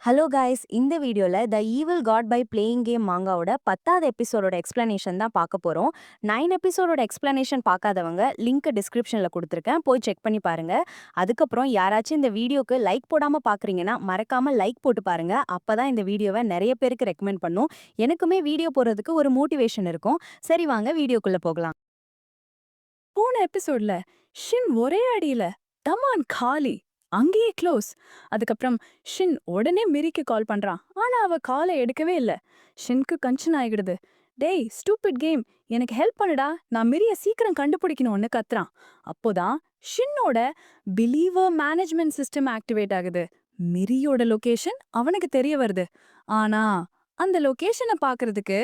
Hello guys, இந்த வீடியோல the evil god by playing game மாங்காவோட 10வது எபிசோடோட எக்ஸ்பிளனேஷன் தான் பார்க்க போறோம். 9 எபிசோடோட எக்ஸ்பிளனேஷன் பார்க்காதவங்க லிங்க் டிஸ்கிரிப்ஷன்ல கொடுத்துருக்கேன், போய் செக் பண்ணி பாருங்க. அதுக்கப்புறம் யாராச்சும் இந்த வீடியோக்கு லைக் போடாம பார்க்குறீங்கன்னா மறக்காம லைக் போட்டு பாருங்க. அப்பதான் இந்த வீடியோவை நிறைய பேருக்கு ரெக்கமெண்ட் பண்ணும். எனக்குமே வீடியோ போடுறதுக்கு ஒரு மோட்டிவேஷன் இருக்கும். சரி, வாங்க வீடியோக்குள்ள போகலாம். போன எபிசோட்ல ஷின் ஒரே அடியில தமான் காலி அங்கேயே க்ளோஸ். அதுக்கப்புறம் ஷின் உடனே மிரிக்கு கால் பண்றான். ஆனா அவ காலை எடுக்கவே இல்ல. ஷின்க்கு கன்ஷன் ஆயிடுது. டேய் ஸ்டூபிட் கேம், எனக்கு ஹெல்ப் பண்ணுடா, நான் மிரிய சீக்கிரம் கண்டுபிடிக்கணும்னு கத்துறான். அப்போதான் ஷின்னோட பிலீவர் மேனேஜ்மெண்ட் சிஸ்டம் ஆக்டிவேட் ஆகுது. மிரியோட லொகேஷன் அவனுக்கு தெரிய வருது. ஆனா அந்த லொகேஷனை பாக்குறதுக்கு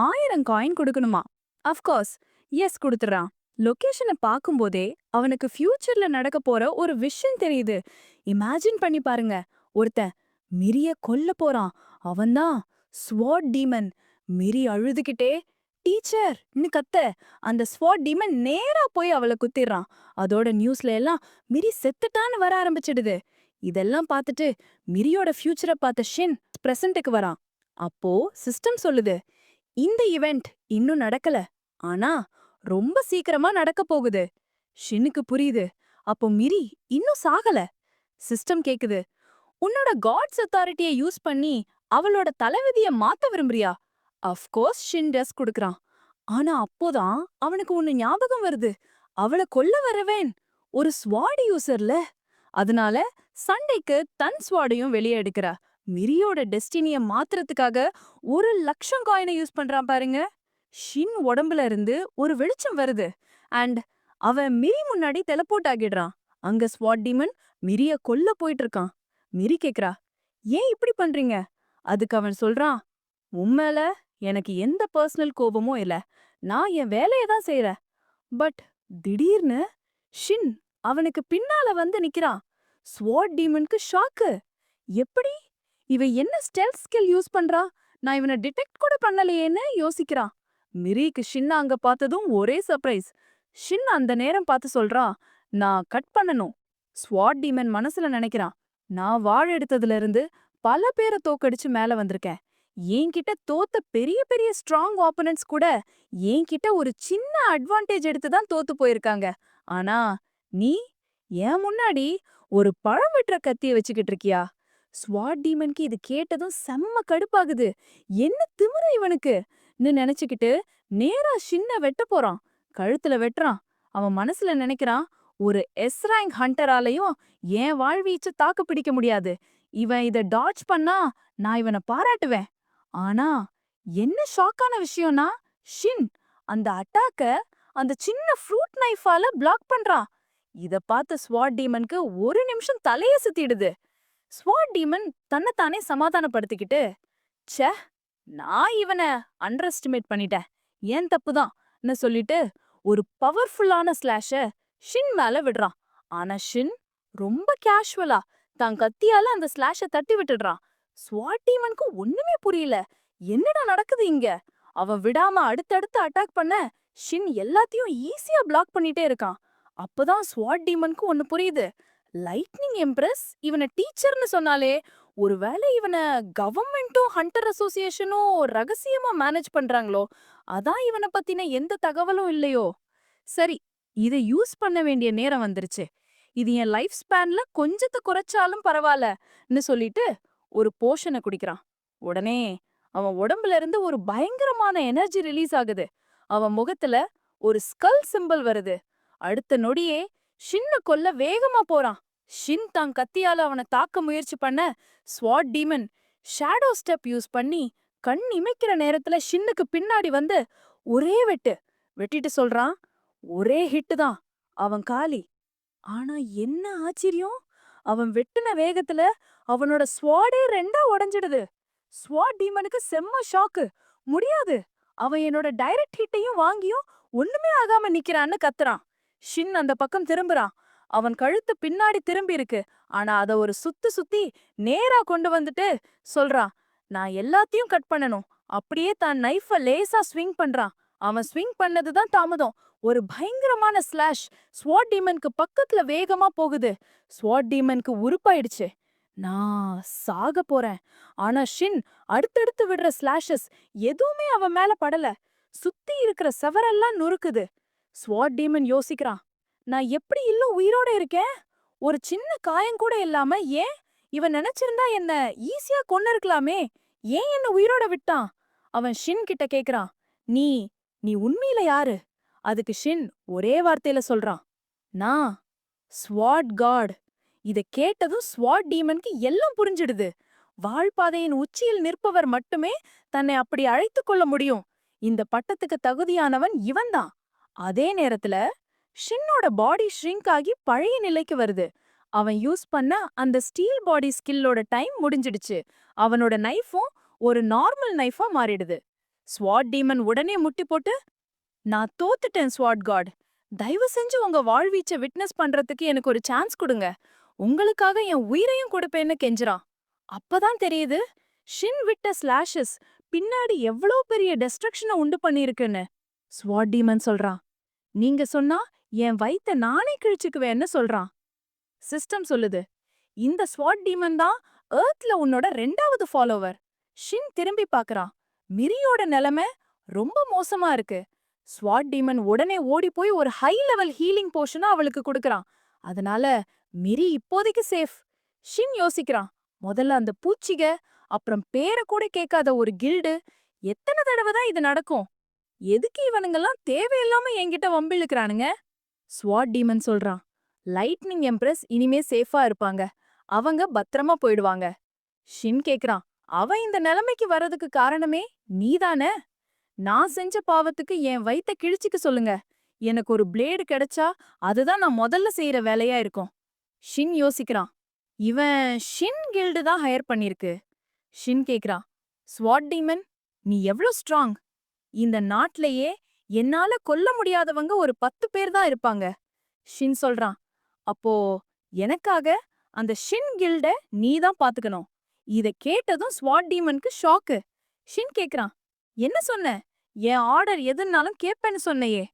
1000 காயின் கொடுக்கணுமா. Of course S கொடுத்துறான். லொகேஷனை பார்க்கும்போதே அவனுக்கு ஃபியூச்சர்ல நடக்க போற ஒரு விஷயம் தெரியுது. இமேஜின் பண்ணி பாருங்க, ஒருத்தன் மிரிய கொல்ல போறான். அவன்தான் ஸ்வாட் டீமன். மிரி அழுதுகிட்டே டீச்சர்னு கத்த அந்த ஸ்வாட் டீமன் நேரா போய் அவளை குத்திடுறான். அதோட நியூஸ்ல எல்லாம் மிரி செத்துட்டான்னு வர ஆரம்பிச்சிடுது. இதெல்லாம் பார்த்துட்டு மிரியோட ஃபியூச்சரை பார்த்த ஷின் பிரசன்ட்டுக்கு வரான். அப்போ சிஸ்டம் சொல்லுது, இந்த இவெண்ட் இன்னும் நடக்கல, ஆனா ரொம்ப சீக்கிரமா நடக்க போகுது. ஷினுக்கு புரியுது. அப்போ மிரி இன்னும் சாகல. சிஸ்டம் கேக்குது, உன்னோட காட்ஸ் அத்தாரிட்டியை யூஸ் பண்ணி அவளோட தலைவிதிய மாத்த விரும்புறியா? அஃப்கோர்ஸ் ஷின் டெஸ் குடுக்கறான். ஆனா அப்போதான் அவனுக்கு ஒன்னு ஞாபகம் வருது. அவளை கொல்ல வரவேன் ஒரு ஸ்வாட் யூசர்ல. அதனால சண்டைக்கு தன் ஸ்வாடையும் வெளியே எடுக்கிறா. மிரியோட டெஸ்டினிய மாத்துறதுக்காக 1,00,000 காயினை யூஸ் பண்றான் பாருங்க. ஷின் உடம்புல இருந்து ஒரு வெளிச்சம் வருது. அண்ட் அவன் மிரி முன்னாடி டெலபோர்ட் ஆகிடுறான். அங்க ஸ்வாட் டீமன் மிரிய கொல்ல போயிட்டு இருக்கான். மிரி கேக்குறா, ஏன் இப்படி பண்றீங்க? அதுக்கு அவன் சொல்றான், உண்மையில எனக்கு எந்த பர்சனல் கோபமும் இல்ல, நான் என் வேலையை தான் செய்யறேன். பட் திடீர்னு ஷின் அவனுக்கு பின்னால வந்து நிக்கிறான். ஸ்வாட் டீமனுக்கு ஷாக்கு. எப்படி? இவன் என்ன ஸ்டெல்த் ஸ்கில் யூஸ் பண்றா? நான் இவனை டிடெக்ட் கூட பண்ணலையேன்னு யோசிக்கிறான். மிரிக்கு ஷின்ன அங்க பார்த்ததும் ஒரே சர்ப்ரைஸ். ஷின் அந்த நேரம் பார்த்து சொல்றான், நான் கட் பண்ணணும். ஸ்வாட் டீமன் மனசுல நினைக்கிறான், நான் வாள் எடுத்ததுல இருந்து பல பேரை தோக்கடிச்சு மேல வந்திருக்கேன். என்கிட்ட தோத்த பெரிய பெரிய ஸ்ட்ராங் ஆப்போனன்ட்ஸ் கூட என்கிட்ட ஒரு சின்ன அட்வான்டேஜ் எடுத்து தான் தோத்து போயிருக்காங்க. ஆனா நீ என் முன்னாடி ஒரு பழம் வெட்டுற கத்திய வச்சுக்கிட்டு இருக்கியா? ஸ்வாட் டீமனுக்கு இது கேட்டதும் செம்ம கடுப்பாகுது. என்ன திமிரு இவனுக்குன்னு நினைச்சுக்கிட்டு நேரா ஷின்ன வெட்ட போறான். கழுத்துல வெட்டுறான். அவன் மனசுல நினைக்கிறான், ஒரு எஸ் ரேங்க் ஹண்டராலையும் என் வாழ்வீச்சு தாக்கு பிடிக்க முடியாது. இவன் இத டாட்ஜ் பண்ணா நான் இவனை பாராட்டுவேன். ஆனா என்ன ஷாக்கான விஷயம்னா, ஷின் அந்த அட்டாக்க அந்த சின்ன ஃப்ரூட் நைஃபால பிளாக் பண்றான். இத பார்த்த ஸ்வாட் டீமனுக்கு ஒரு நிமிஷம் தலையே சுத்திடுது. ஸ்வாட் டீமன் தன்னைத்தானே சமாதானப்படுத்திக்கிட்டு, ச்சே, நான் இவன அண்டர் எஸ்டிமேட் பண்ணிட்டேன், ஏன் தப்புதான்னு சொல்லிட்டு ஒரு பவர்ஃபுல்லான ஸ்லாஷ ஷின் மேல விடுறான். ஆனா ஷின் ரொம்ப கேஷுவலா தான் கத்தியால அந்த ஸ்லாஷ தட்டி விட்டுடுறான். ஸ்வாட் டீமனுக்கு ஒண்ணுமே புரியல. என்னடா நடக்குது இங்க? அவன் விடாம அடுத்தடுத்து அட்டாக் பண்ண ஷின் எல்லாத்தையும் ஈஸியா பிளாக் பண்ணிட்டே இருக்கான். அப்பதான் ஸ்வாட் டீமனுக்கு ஒன்னு புரியுது. லைட்னிங் எம்ப்ரஸ் இவனை டீச்சர்னு சொன்னாலே, ஒருவேளை இவனை கவர்மெண்ட்டும் ஹண்டர் அசோசியேஷனும் ரகசியமா மேனேஜ் பண்றாங்களோ, அதான் இவனை பத்தின எந்த தகவலும் இல்லையோ. சரி, இதை யூஸ் பண்ண வேண்டிய நேரம் வந்துருச்சு. இது என் லைஃப் ஸ்பேன்ல கொஞ்சத்தை குறைச்சாலும் பரவாயில்லன்னு சொல்லிட்டு ஒரு போஷனை குடிக்கிறான். உடனே அவன் உடம்புல இருந்து ஒரு பயங்கரமான எனர்ஜி ரிலீஸ் ஆகுது. அவன் முகத்துல ஒரு ஸ்கல் சிம்பல் வருது. அடுத்த நொடியே ஷின்ன கொல்ல வேகமா போறான். ஷின் தான் கத்தியால அவனை தாக்க முயற்சி பண்ண ஸ்வாட் டீமன் ஷேடோ ஸ்டெப் யூஸ் பண்ணி கண் இமைக்கிற நேரத்துல ஷின்னுக்கு பின்னாடி வந்து ஒரே வெட்டிட்டு சொல்றான், ஒரே ஹிட் தான், அவன் காலி. ஆனா என்ன ஆச்சரியம், அவன் வெட்டுன வேகத்துல அவனோட ஸ்வாடே ரெண்டா உடைஞ்சிடுது. ஸ்வாட் டீமனுக்கு செம்ம ஷாக்கு. முடியாது, அவன் என்னோட டைரக்ட் ஹிட்டையும் வாங்கியும் ஒண்ணுமே ஆகாம நிக்கிறான்னு கத்துறான். ஷின் அந்த பக்கம் திரும்புறான். அவன் கழுத்து பின்னாடி திரும்பி இருக்கு. ஆனா அத ஒரு சுத்தி சுத்தி நேரா கொண்டு வந்துட்டு சொல்றான், நான் எல்லாத்தையும் கட் பண்ணணும். அப்படியே தான் நைஃப லேசா ஸ்விங் பண்றான். அவன் ஸ்விங் பண்ணதுதான் தாமதம். ஒரு பயங்கரமான ஸ்லாஷ் ஸ்வாட் டீமனுக்கு பக்கத்துல வேகமா போகுது. ஸ்வாட் டீமனுக்கு உருப்பாயிடுச்சு. நான் சாக போறேன். ஆனா ஷின் அடுத்தடுத்து விடுற ஸ்லாஷஸ் எதுவுமே அவன் மேல படல. சுத்தி இருக்கிற செவரெல்லாம் நொறுக்குது. ஸ்வாட் டீமன் யோசிக்கிறான். நான் எப்படி இன்னும் உயிரோட இருக்கேன்? ஒரு சின்ன காயம் கூட இல்லாம ஏன்? இவன் நினைச்சிருந்தா என்ன ஈஸியா கொன்னிருக்கலாமே. ஏன் என்ன உயிரோட விட்டான்? அவன் ஷின் கிட்ட கேக்குறான். நீ நீ உண்மையில யாரு? அதுக்கு ஷின் ஒரே வார்த்தையில சொல்றான். நான் ஸ்வாட் காட். இத கேட்டதும் ஸ்வாட் டீமனுக்கு எல்லாம் புரிஞ்சிடுது. வாழ்பாதையின் உச்சியில் நிற்பவர் மட்டுமே தன்னை அப்படி அழைத்துக் கொள்ள முடியும். இந்த பட்டத்துக்கு தகுதியானவன் இவன்தான். அதே நேரத்துல ஷின்னோட பாடி ஷ்ரிங்க் ஆகி பழைய நிலைக்கு வருது. அவன் யூஸ் பண்ண அந்த ஸ்டீல் பாடி ஸ்கில்லோட டைம் முடிஞ்சிடுச்சு. அவனோட நைஃபும் ஒரு நார்மல் நைஃபா மாறிடுது. ஸ்வாட் டீமன் உடனே முட்டி போட்டு, நான் தோத்துட்டேன் ஸ்வாட் காட். தயவு செஞ்சு உங்க வாழ்வீச்ச விட்னஸ் பண்றதுக்கு எனக்கு ஒரு சான்ஸ் கொடுங்க. உங்களுக்காக என் உயிரையும் கொடுப்பேன்னு கெஞ்சுறான். அப்பதான் தெரியுது ஷின் விட்ட ஸ்லாஷஸ் பின்னாடி எவ்வளோ பெரிய டெஸ்ட்ரக்ஷனை உண்டு பண்ணிருக்குன்னு. ஸ்வாட் டீமன் சொல்றான். நீங்க சொன்னா என் வயித்த நானே கிழிச்சுக்குவேன்னு சொல்றான். சிஸ்டம் சொல்லுது. இந்த ஸ்வாட் டீமன் தான் எர்த்ல உன்னோட 2வது ஃபாலோவர். ஷின் திரும்பி பார்க்கறான். மிரியோட நிலைமை ரொம்ப மோசமா இருக்கு. ஸ்வாட் டீமன் உடனே ஓடி போய் ஒரு ஹை லெவல் ஹீலிங் போஷனை அவளுக்கு கொடுக்கறான். அதனால மிரி இப்போதைக்கு சேஃப். ஷின் யோசிக்கிறான். முதல்ல அந்த பூச்சிக, அப்புறம் பேரை கூட கேட்காத ஒரு கில்டு. எத்தனை தடவை தான் இது நடக்கும்? எதுக்கு இவனுங்கெல்லாம் தேவையில்லாம என்கிட்ட வம்பிழுக்கிறானுங்க? ஸ்வாட் டீமன் சொல்றான். லைட்னிங் எம்ப்ரஸ் இனிமே சேஃபா இருப்பாங்க. அவங்க பத்திரமா போயிடுவாங்க. ஷின் கேக்குறான். அவன் இந்த நிலைமைக்கு வர்றதுக்கு காரணமே நீதானே? நான் செஞ்ச பாவத்துக்கு என் வயித்த கிழிச்சிக்க சொல்லுங்க. எனக்கு ஒரு பிளேடு கிடைச்சா அதுதான் நான் முதல்ல செய்யற வேலையா இருக்கும். ஷின் யோசிக்கிறான். இவன் ஷின் கில்டு தான் ஹையர் பண்ணிருக்கு. ஷின் கேக்குறான். ஸ்வாட் டீமன், நீ எவ்ளோ ஸ்ட்ராங்? இந்த நாட்டிலேயே என்னால கொல்ல முடியாதவங்க ஒரு 10 பேர் தான் இருப்பாங்க. ஷின் சொல்றான். அப்போ எனக்காக அந்த ஷின் கில்ட நீ தான் பாத்துக்கணும். இத கேட்டதும் ஸ்வாட் டீமனுக்கு ஷாக்கு. ஷின் கேக்குறான். என்ன சொன்ன? என் ஆர்டர் எதுனாலும் கேப்பேன்னு சொன்னையே.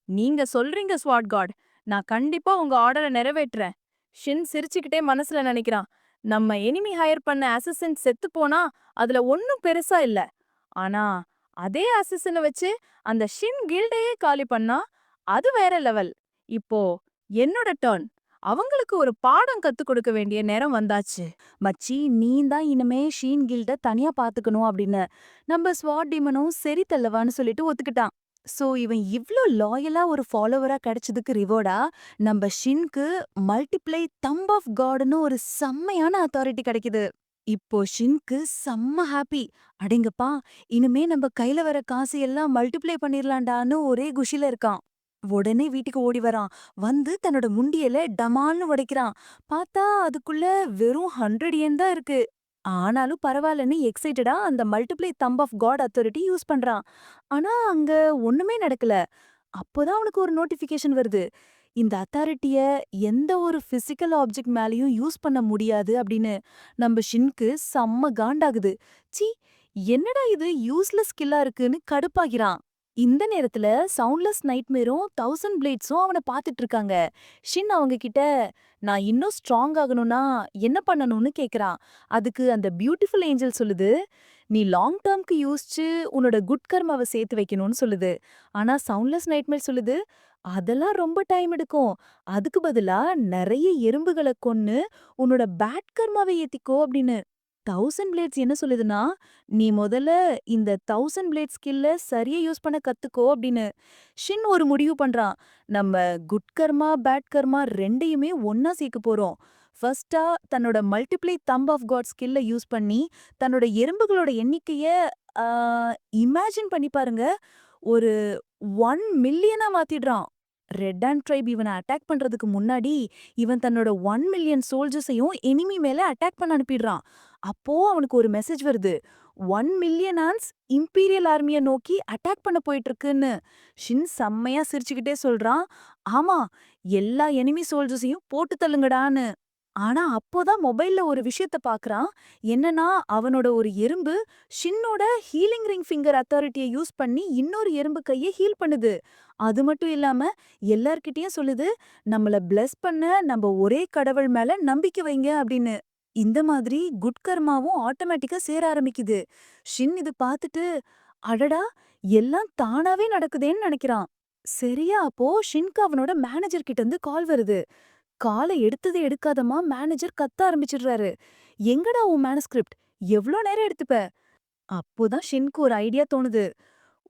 நீங்க சொல்றீங்க ஸ்வாட் காட். நான் கண்டிப்பா உங்க ஆர்டரை நிறைவேற்றுறேன். ஷின் சிரிச்சுக்கிட்டே மனசுல நினைக்கிறான். நம்ம எனிமி ஹையர் பண்ண அசிஸ்டன்ட் செத்து போனா அதுல ஒன்னும் பெருசா இல்ல. ஆனா அதே அசிஸ்டன்ட வச்சு அந்த ஷின் கில்டையே காலி பண்ணா அது வேற லெவல். இப்போ என்னோட டர்ன். அவங்களுக்கு ஒரு பாடம் கத்து கொடுக்க வேண்டிய நேரம் வந்தாச்சு. மச்சி, நீ தான் இனிமே ஷீன் கில்ட தனியா பாத்துக்கணும் அப்படின்னு நம்ம ஸ்வாட் டீமனும் சரி தள்ளவான்னு சொல்லிட்டு ஒத்துக்கிட்டான். சோ இவன் இவ்ளோ லாயலா ஒரு ஃபாலோவரா கிடைச்சதுக்கு ரிவார்டா நம்ம ஷின்க்கு மல்டிப்ளை தம்ப் ஆஃப் காட்னு ஒரு செம்மையான அத்தாரிட்டி கிடைக்குது. இப்போ ஷின்க்கு செம்ம ஹாப்பி. அடேங்கப்பா, இனிமே நம்ம கையில வர காசு எல்லாம் மல்டிப்ளை பண்ணிரலாம்டான்னு ஒரே குஷில இருக்கான். உடனே வீட்டுக்கு ஓடி வரான். வந்து தன்னோட முண்டியல டமால்னு உடைக்கிறான். பார்த்தா அதுக்குள்ள வெறும் 100 yen தான் இருக்கு. ஆனாலும் பரவாயில்லன்னு எக்ஸைட்டடா அந்த multiply thumb of god authority use பண்றான். ஆனா அங்க ஒண்ணுமே நடக்கல. அப்போதான் அவனுக்கு ஒரு நோட்டிஃபிகேஷன் வருது. இந்த அத்தாரிட்டிய எந்த ஒரு பிசிக்கல் ஆப்ஜெக்ட் மேலயும் யூஸ் பண்ண முடியாது அப்படின்னு. நம்ம ஷின்க்கு செம்ம காண்டாகுது. ச்சீ, என்னடா இது யூஸ்லெஸ் ஸ்கில்லா இருக்குன்னு கடுப்பாகிறான். இந்த நேரத்துல சவுண்ட்லெஸ் நைட்மேரும் 1000 பிளேட்ஸும் அவன பாத்துட்டு இருக்காங்க. ஷின் அவங்க கிட்ட, நான் இன்னும் ஸ்ட்ராங் ஆகணும்னா என்ன பண்ணணும்னு கேக்குறான். அதுக்கு அந்த பியூட்டிஃபுல் ஏஞ்சல் சொல்லுது, நீ லாங் டேர்ம்க்கு யோசிச்சு உன்னோட குட் கர்மாவை சேர்த்து வைக்கணும்னு சொல்லுது. ஆனா சவுண்ட்லெஸ் நைட்மேர் சொல்லுது, அதெல்லாம் ரொம்ப டைம் எடுக்கும். அதுக்கு பதிலா நிறைய எறும்புகளை கொன்னு உன்னோட பேட் கர்மாவை ஏத்திக்கோ அப்படின்னு. 1000 பிளேட்ஸ் என்ன சொல்லுதுன்னா, நீ முதல்ல இந்த 1000 பிளேட் ஸ்கில்ல சரியா யூஸ் பண்ண கத்துக்கோ அப்படின்னு. ஷின் ஒரு முடிவு பண்றான். நம்ம குட் கர்மா, பேட் கர்மா 2யுமே ஒன்னா சேர்க்க போறோம். ஃபர்ஸ்டா தன்னோட மல்டிப்ளை தம்ப் ஆஃப் காட் ஸ்கில்ல யூஸ் பண்ணி தன்னோட எறும்புகளோட எண்ணிக்கைய ஆ, இமேஜின் பண்ணி பாருங்க. ஒரு 1 மில்லியனா மாத்திடுறான். ரெட் அண்ட் ட்ரைப் இவனை அட்டாக் பண்றதுக்கு முன்னாடி இவன் தன்னோட 1 மில்லியன் சோல்ஜர்ஸையும் எனிமி மேல அட்டாக் பண்ண அனுப்பிடுறான். அப்போ அவனுக்கு ஒரு மெசேஜ் வருது. 1 மில்லியன் ஆன்ஸ் இம்பீரியல் ஆர்மிய நோக்கி அட்டாக் பண்ண போயிட்டு இருக்குன்னு. ஷின் செம்மையா சிரிச்சுக்கிட்டே சொல்றான். ஆமா, எல்லா எனிமி சோல்ஜர்ஸையும் போட்டு தள்ளுங்கடான்னு. ஆனா அப்போதான் மொபைல்ல ஒரு விஷயத்த பாக்குறான். என்னன்னா, அவனோட ஒரு எறும்பு ஷின்னோட ஹீலிங் ரிங் ஃபிங்கர் அத்தாரிட்டியை யூஸ் பண்ணி இன்னொரு எறும்பு கையை ஹீல் பண்ணுது. அது மட்டும் இல்லாம எல்லார்கிட்டயும் சொல்லுது, நம்மள பிளஸ் பண்ண நம்ம ஒரே கடவுள் மேல நம்பிக்கை வைங்க அப்படின்னு. இந்த மாதிரி குட் கர்மாவும் ஆட்டோமேட்டிக்கா சேர ஆரம்பிக்குது. ஷின் இது பார்த்துட்டு, அடடா! எல்லாம் தானாவே நடக்குதேன்னு நெனைக்கிறான். சரியா அப்போ ஷின்க்கு அவனோட மேனேஜர் கிட்ட இருந்து கால் வருது. கால எடுத்தது எடுக்காதமா மேனேஜர் கத்த ஆரம்பிச்சிடுறாரு. "எங்கடா உன் மேனுஸ்கிரிப்ட்? எவ்ளோ நேரம் எடுத்துப்ப?" அப்போதான் ஷின்க்கு ஒரு ஐடியா தோணுது.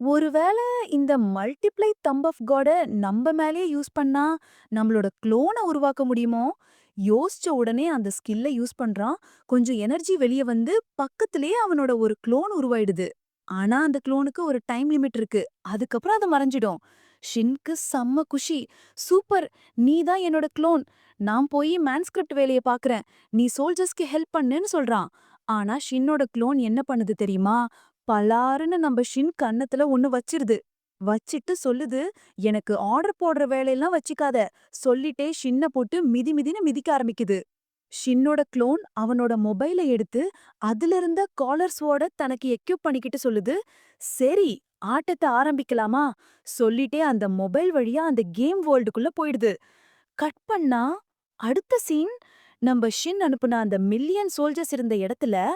ஒருவேள இந்த மல்டிப்ளை தம்ப் ஆஃப் காட நம்ப மேலயே யூஸ் பண்ணா, நம்மளோட குளோன உருவாக்க முடியுமோ? யோசிச்ச உடனே அந்த ஸ்கில்ல யூஸ் பண்றான். கொஞ்சம் எனர்ஜி வெளிய வந்து பக்கத்திலேயே அவனோட ஒரு குளோன் உருவாயிடுது. ஆனா அந்த குளோனுக்கு ஒரு டைம் லிமிட் இருக்கு. அதுக்கப்புறம் அது மறைஞ்சிடும். ஷின்க்கு செம்ம குஷி. "சூப்பர்! நீ தான் என்னோட குளோன். நான் போய் மேன்ஸ்கிரிப்ட் வேலைய பாக்குறேன். நீ சோல்ஜர்ஸ்க்கு ஹெல்ப் பண்ணுன்னு" சொல்றான். ஆனா ஷின்னோட குளோன் என்ன பண்ணுது தெரியுமா? பலாருன்னு நம்ப ஷின் கன்னத்துல ஒண்ணு வச்சிருது. வச்சிட்டு சொல்லுது, "எனக்கு ஆர்டர் போடுற வேலையெல்லாம் வச்சுக்காத." சொல்லிட்டே ஷின்ன போட்டு மிதி மிதின்னு மிதிக்க ஆரம்பிக்குது. ஷின்னோட குளோன் அவனோட மொபைல எடுத்து அதுல இருந்த காலர் ஸ்வாட தனக்கு எக்யூப் பண்ணிக்கிட்டு சொல்லுது, "சரி, ஆட்டத்த ஆரம்பிக்கலாமா?" சொல்லிட்டே அந்த மொபைல் வழியா அந்த கேம் வேர்ல்டுக்குள்ள போயிடுது. கட் பண்ணா, அடுத்த சீன் நம்ப ஷின் அனுப்புன அந்த மில்லியன் சோல்ஜர்ஸ் இருந்த இடத்துல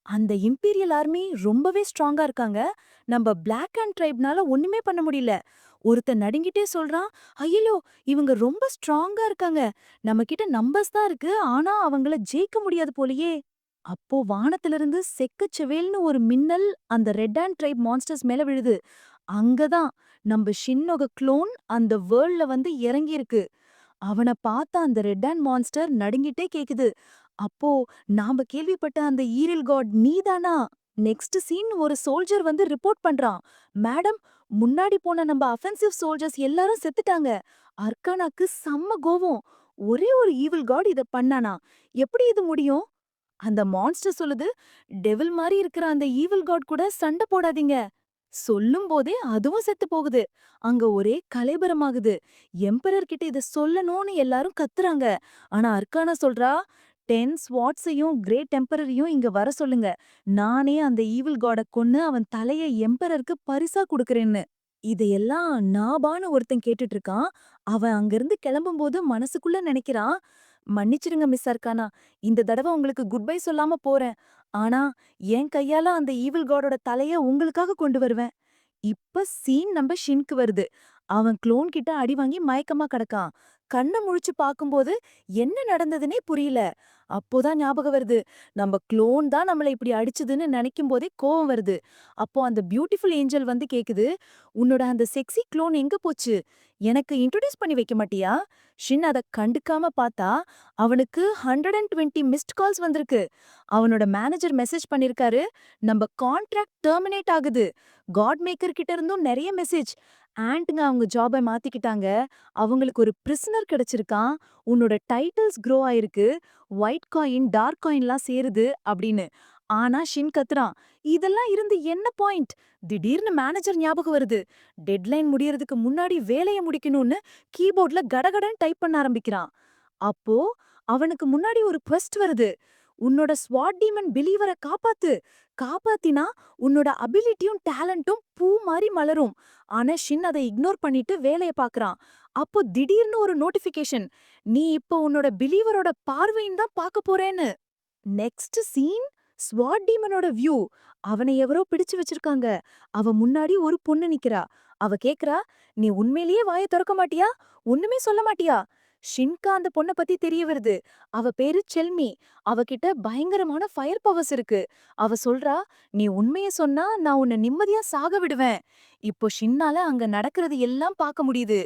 அந்த இம்பீரியல் ஆர்மி ரொம்பவே ஸ்ட்ராங்கா இருக்காங்க. நம்ப பிளாக் அண்ட் ட்ரைப்னால ஒண்ணுமே பண்ண முடியல. ஒருத்தன் நடுங்கிட்டே சொல்றான், "ஐயையோ! இவங்க ரொம்ப ஸ்ட்ராங்கா இருக்காங்க. நம்மகிட்ட நம்பர்ஸ் தான் இருக்கு. ஆனா அவங்கள ஜெயிக்க முடியாது போலயே." அப்போ வானத்திலிருந்து செக்கச்செவேல்னு ஒரு மின்னல் அந்த ரெட் அண்ட் ட்ரைப் மான்ஸ்டர்ஸ் மேல விழுது. அங்கதான் நம்ப ஷின்னோட குளோன் அந்த வேர்ல்ட்ல வந்து இறங்கியிருக்கு. அவன பார்த்த அந்த ரெட் அண்ட் மான்ஸ்டர் நடுங்கிட்டே கேக்குது. அப்போ நாம கேள்விப்பட்ட அந்த ஈரில் காட் நீதானா? நெக்ஸ்ட் சீன் ஒரு சோல்ஜர் வந்து ரிப்போர்ட் பண்றான். மேடம், முன்னாடி போன நம்ம அஃபென்சிவ் சோல்ஜர்ஸ் எல்லாரும் செத்துட்டாங்க. அர்க்கானாக்கு செம்ம கோவம். ஒரே ஒரு ஈவில் காட் இத பண்ணானா? எப்படி இது முடியும்? அந்த மான்ஸ்டர் சொல்லுது, டெவில் மாரி இருக்கிற அந்த ஈவில் காட் கூட சண்டை போடாதீங்க. சொல்லும்போதே அதுவும் செத்து போகுது. அங்க ஒரே கலவரமாகுது. எம்பரர் கிட்ட இத சொல்லணும்னு எல்லாரும் கத்துறாங்க. ஆனா அர்க்கானா சொல்றா, 10 ஸ்வாட்ஸையும் கிரேட் டெம்பரரையும் இங்க வர சொல்லுங்க. நானே அந்த ஈவில் காட கொன்னு அவன் தலைய எம்பரருக்கு பரிசா குடுக்கறேன்னு. இதையெல்லாம் நாபான்னு ஒருத்தன் கேட்டுட்டு இருக்கான். அவன் அங்கிருந்து கிளம்பும்போது மனசுக்குள்ள நினைக்கிறான், "மன்னிச்சிடுங்க மிஸ் அர்க்கானா. இந்த தடவ உங்களுக்கு குட் பை சொல்லாம போறேன். ஆனா என் கையால அந்த ஈவில் காடோட தலைய உங்களுக்காக கொண்டு வருவேன்." இப்ப சீன் நம்ம ஷின்க்கு வருது. அவன் குளோன் கிட்ட அடி வாங்கி மயக்கமா கிடக்கான். கண்ண முழிச்சு பாக்கும்போது என்ன நடந்ததுன்னே புரியல. அப்போதான் ஞாபகம் வருது. நம்ம குளோன் தான் நம்மள இப்படி அடிச்சதுன்னு நினைக்கும் போதே கோவம் வருது. அப்போ அந்த பியூட்டிஃபுல் ஏஞ்சல் வந்து கேக்குது, "உன்னோட அந்த செக்ஸி குளோன் எங்க போச்சு? எனக்கு இன்ட்ரோடியூஸ் பண்ணி வைக்க மாட்டியா?" ஷின் அத கண்டுக்காம பார்த்தா, அவனுக்கு 120 மிஸ்ட் கால்ஸ் வந்திருக்கு. அவனோட மேனேஜர் மெசேஜ் பண்ணிருக்காரு, "நம்ம கான்ட்ராக்ட் டெர்மினேட் ஆகுது." காட் மேக்கர் கிட்ட இருந்தும் நெறைய மெசேஜ். ஆண்ட்ங்க அவங்க ஜாப மாத்திக்கிட்டாங்க. அவங்களுக்கு ஒரு பிரிசனர் கிடைச்சிருக்கான். உன்னோட டைட்டில்ஸ் க்ரோ ஆயிருக்கு. ஒயிட் காயின், டார்க் காயின்லாம் சேருது அப்படின்னு. ஆனா ஷின் கத்துறான். இதெல்லாம் இருந்து என்ன பாயிண்ட்? திடீர்னு மேனேஜர் ஞாபகம் வருது. டெட்லைன் முடியறதுக்கு முன்னாடி வேலைய முடிக்கணும்னு கீபோர்ட்ல கடகடன்னு டைப் பண்ண ஆரம்பிக்கிறான். அப்போ அவனுக்கு முன்னாடி ஒரு குவெஸ்ட் வருது. உன்னோட ஸ்வாட் டீமன் பிலீவர காப்பாத்து. காப்பாத்தினா உன்னோட அபிலிட்டியும் டேலண்ட்டும் பூ மாரி மலரும். ஆனா ஷின் அதை இக்னோர் பண்ணிட்டு வேலைய பாக்குறான். அப்போ திடீர்னு ஒரு நோட்டிபிகேஷன். நீ இப்போ உன்னோட பிலீவரோட பார்வையும் தான் பாக்க போறேன்னு. நெக்ஸ்ட் சீன் ஸ்வாட் டீமனோட வியூ. அவனை எவரோ பிடிச்சு வச்சிருக்காங்க. அவ முன்னாடி ஒரு பொண்ணு நிக்கிறா. அவ கேக்குறா, "நீ உண்மையிலேயே வாய தொறக்க மாட்டியா? ஒண்ணுமே சொல்ல மாட்டியா?" ஷின்கா அந்த பொண்ண பத்தி தெரிய வருது. அவ பேரு செல்மி. அவகிட்ட பயங்கரமான ஃபயர் பவர்ஸ் இருக்கு. அவ சொல்றா, "நீ உண்மைய சொன்னா நான் உன்னை நிம்மதியா சாக விடுவேன்." இப்போ ஷின்னால அங்க நடக்கிறது எல்லாம் பார்க்க முடியுது.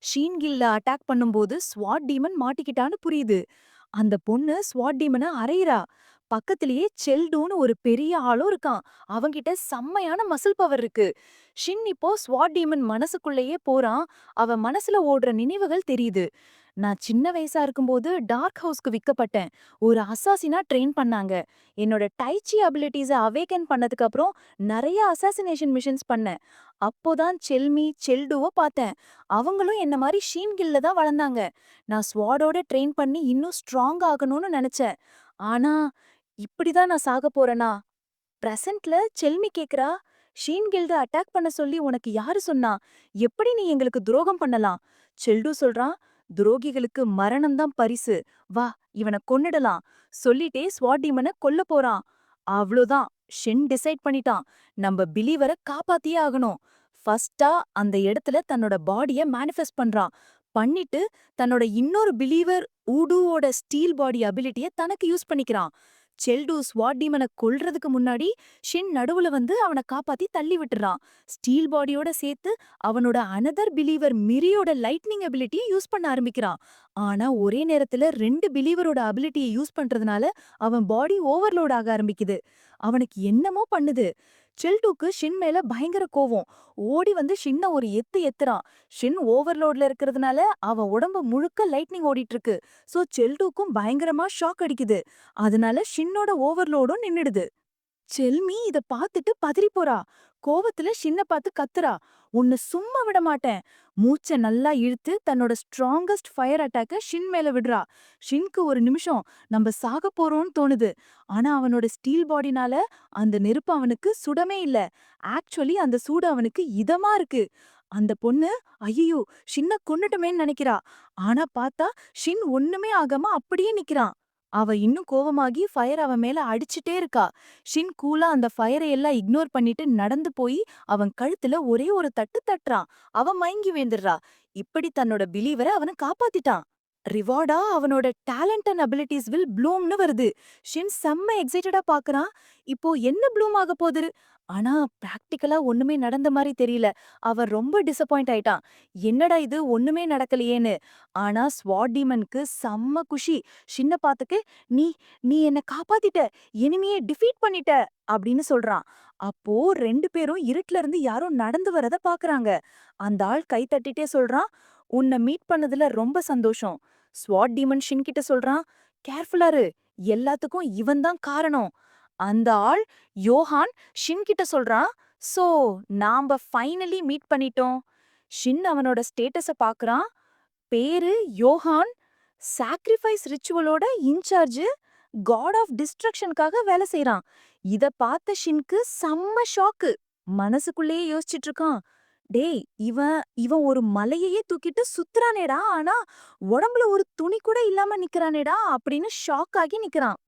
ஷீன் கில்ல அட்டாக் பண்ணும்போது ஸ்வாட் டீமன் மாட்டிக்கிட்டான்னு புரியுது. அந்த பொண்ணு ஸ்வாட் டீமன அறையிறா. பக்கத்திலேயே செல்டூன்னு ஒரு பெரிய ஆளும் இருக்கான். அவன்கிட்ட செம்மையான மசில் பவர் இருக்கு. ஷின் இப்போ ஸ்வாட் டீமன் மனசுக்குள்ளேயே போறான். அவன் மனசுல ஓடுற நினைவுகள் தெரியுது. நான் சின்ன வயசா இருக்கும்போது டார்க் ஹவுஸ்க்கு விக்கப்பட்டேன். ஒரு அசாசினா ட்ரெயின் பண்ணாங்க. என்னோட டைச்சி அபிலிட்டிஸ அவேக்கன் பண்ணதுக்கு அப்புறம் நெறைய அசாசினேஷன் மிஷன்ஸ் பண்ணேன். அப்போதான் செல்மி, செல்டுவ பார்த்தேன். அவங்களும் என்ன மாரி ஷீன் கில்ல தான் வளர்ந்தாங்க. நான் ஸ்வாடோட ட்ரெயின் பண்ணி இன்னும் ஸ்ட்ராங் ஆகணும்னு நெனச்சேன். ஆனா, இப்படிதான் நான் சாகப் போறேனா? பிரசன்ட்ல செல்மி கேக்குறா, "ஷீன் கில்ட அட்டாக் பண்ண சொல்லி உனக்கு யாரு சொன்னா? எப்படி நீ எங்களுக்கு துரோகம் பண்ணலாம்?" செல்டு சொல்றான், துரோகிகளுக்கு மரணம் தான் பரிசு. வா, இவனை கொன்னுடலாம் சொல்லிட்டே ஸ்வாட் டீமனை கொல்ல போறான். அவ்ளோதான், ஷின் டிசைட் பண்ணிட்டான். நம்ம பிலீவரை காப்பாத்தியே ஆகணும். ஃபர்ஸ்டா அந்த இடத்துல தன்னோட பாடிய மேனிஃபெஸ்ட் பண்றான். பண்ணிட்டு தன்னோட இன்னொரு பிலீவர் ஊடுவோட ஸ்டீல் பாடி அபிலிட்டிய தனக்கு யூஸ் பண்ணிக்கிறான். செல்டு ஸ்வாட் டீமனை கொல்றதுக்கு முன்னாடி ஷின் நடுவுல வந்து அவனை காப்பாத்தி தள்ளி விட்டுறான். ஸ்டீல் பாடியோட சேர்த்து அவனோட அனதர் பிலீவர் மிரியோட லைட்னிங் அபிலிட்டியை யூஸ் பண்ண ஆரம்பிக்கிறான். ஆனா ஒரே நேரத்துல ரெண்டு பிலீவரோட அபிலிட்டியை யூஸ் பண்றதுனால அவன் பாடி ஓவர்லோட் ஆக ஆரம்பிக்குது. அவனுக்கு என்னமோ பண்ணுது. செல்டுக்கு ஷின் மேல பயங்கர கோவம். ஓடி வந்து ஷின்ன ஒரு எத்துறான். ஷின் ஓவர்லோட்ல இருக்கிறதுனால அவன் உடம்பு முழுக்க லைட்னிங் ஓடிட்டு இருக்கு. சோ செல்டுக்கும் பயங்கரமா ஷாக் அடிக்குது. அதனால ஷின்னோட ஓவர்லோடும் நின்னுடுது. செல்மி இத பாத்துட்டு பதறி போறா. கோவத்துல ஷின்ன பாத்து கத்துறா. உன்னை சும்மா விட மாட்டேன். மூச்ச நல்லா இழுத்து தன்னோட ஸ்ட்ராங்கஸ்ட் ஃபயர் அட்டாக்க ஷின் மேல விடுறா. ஷின்க்கு ஒரு நிமிஷம் நம்ம சாக போறோம்னு தோணுது. ஆனா அவனோட ஸ்டீல் பாடினால அந்த நெருப்பு அவனுக்கு சுடமே இல்ல. ஆக்சுவலி அந்த சூடு அவனுக்கு இதமா இருக்கு. அந்த பொண்ணு ஐயோ ஷின்ன கொன்னுட்டமேன்னு நினைக்கிறா. ஆனா பார்த்தா ஷின் ஒண்ணுமே ஆகாம அப்படியே நிக்கிறான். அவ இன்னும் கோவமாகி ஃபயர் அவன் மேல அடிச்சிட்டே இருக்கா. ஷின் கூலா அந்த ஃபயரை எல்லாம் இக்னோர் பண்ணிட்டு நடந்து போய் அவன் கழுத்துல ஒரே ஒரு தட்டு தட்டுறான். அவன் மயங்கி வேந்துடுறா. இப்படி தன்னோட பிலீவரை அவனை காப்பாத்திட்டான். ரிவார்டா அவனோட டேலண்ட் அண்ட் அபிலிட்டிஸ் வில் ப்ளூம்னு வருது. ஷின் செம்ம எக்ஸைட்டடா பாக்குறான். இப்போ என்ன ப்ளூம் ஆக போகுது? ஆனா பிராக்டிக்கலா ஒண்ணுமே நடந்த மாதிரி தெரியல. அவன் ரொம்ப டிசப்பாயிண்ட் ஆயிட்டான். என்னடா இது ஒண்ணுமே நடக்கலையேன்னு. ஆனா ஸ்வாட் டீமனுக்கு செம்ம குஷி. ஷின்ன பாத்துக்கு நீ நீ என்ன காப்பாத்திட்ட, எனிமியை டிஃபீட் பண்ணிட்ட அப்படின்னு சொல்றான். அப்போ ரெண்டு பேரும் இருட்டுல இருந்து யாரோ நடந்து வரத பாக்குறாங்க. அந்த ஆள் கை தட்டிட்டே சொல்றான், உன்னை மீட் பண்ணதுல ரொம்ப சந்தோஷம். ஸ்வாட் டீமன் ஷின் கிட்ட சொல்றான், கேர்ஃபுல்லா இரு, எல்லாத்துக்கும் இவன் தான் காரணம். அந்த ஆள் யோஹான் ஷின் கிட்ட சொல்றான், சோ நாம ஃபைனலி மீட் பண்ணிட்டோம். ஷின் அவனோட ஸ்டேட்டஸ பாக்குறான். பேரு யோஹான், சாக்ரிஃபைஸ் ரிச்சுவலோட இன்சார்ஜ், காட் ஆஃப் டிஸ்ட்ரக்ஷனுக்காக வேலை செய்றான். இத பார்த்த ஷின்க்கு செம்ம ஷாக்கு. மனசுக்குள்ளேயே யோசிச்சுட்டு இருக்கான், டேய் இவன் இவன் ஒரு மலையையே தூக்கிட்டு சுத்துறானேடா, ஆனா உடம்புல ஒரு துணி கூட இல்லாம நிக்கிறானேடா அப்படின்னு ஷாக் ஆகி நிக்கிறான்.